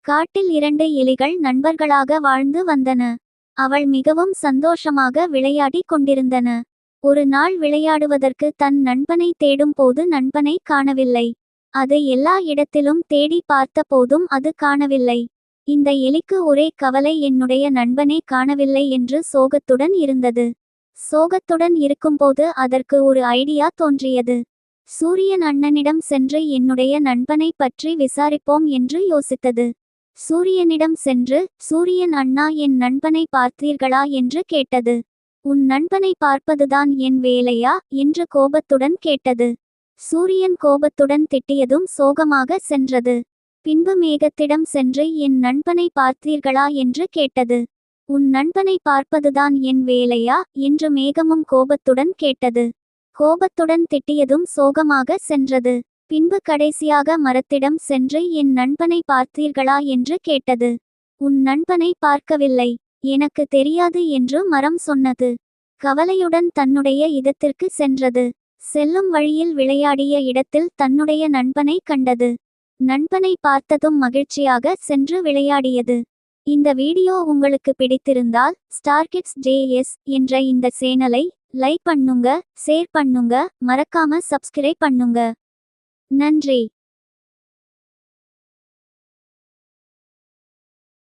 காட்டில் 2 எலிகள் நண்பர்களாக வாழ்ந்து வந்தன. அவள் மிகவும் சந்தோஷமாக விளையாடிக் கொண்டிருந்தன. ஒரு நாள் விளையாடுவதற்கு தன் நண்பனை தேடும் போது நண்பனை காணவில்லை. அது எல்லா இடத்திலும் தேடி பார்த்த போதும் அது காணவில்லை. இந்த எலிக்கு ஒரே கவலை, என்னுடைய நண்பனே காணவில்லை என்று சோகத்துடன் இருந்தது. சோகத்துடன் இருக்கும்போது அதற்கு ஒரு ஐடியா தோன்றியது. சூரியன் அண்ணனிடம் சென்று என்னுடைய நண்பனை பற்றி விசாரிப்போம் என்று யோசித்தது. சூரியனிடம் சென்று, சூரியன் அண்ணா, என் நண்பனை பார்த்தீர்களா என்று கேட்டது. உன் நண்பனை பார்ப்பதுதான் என் வேலையா என்று கோபத்துடன் கேட்டது. சூரியன் கோபத்துடன் திட்டியதும் சோகமாக சென்றது. பின்பு மேகத்திடம் சென்று என் நண்பனை பார்த்தீர்களா என்று கேட்டது. உன் நண்பனை பார்ப்பதுதான் என் வேலையா என்று மேகமும் கோபத்துடன் கேட்டது. கோபத்துடன் திட்டியதும் சோகமாக சென்றது. பின்பு கடைசியாக மரத்திடம் சென்று என் நண்பனை பார்த்தீர்களா என்று கேட்டது. உன் நண்பனை பார்க்கவில்லை, எனக்கு தெரியாது என்று மரம் சொன்னது. கவலையுடன் தன்னுடைய இடத்திற்கு சென்றது. செல்லும் வழியில் விளையாடிய இடத்தில் தன்னுடைய நண்பனை கண்டது. நண்பனை பார்த்ததும் மகிழ்ச்சியாக சென்று விளையாடியது. இந்த வீடியோ உங்களுக்கு பிடித்திருந்தால் ஸ்டார்கிட்ஸ் JS என்ற இந்த சேனலை லைக் பண்ணுங்க, ஷேர் பண்ணுங்க, மறக்காம சப்ஸ்கிரைப் பண்ணுங்க. நன்றி.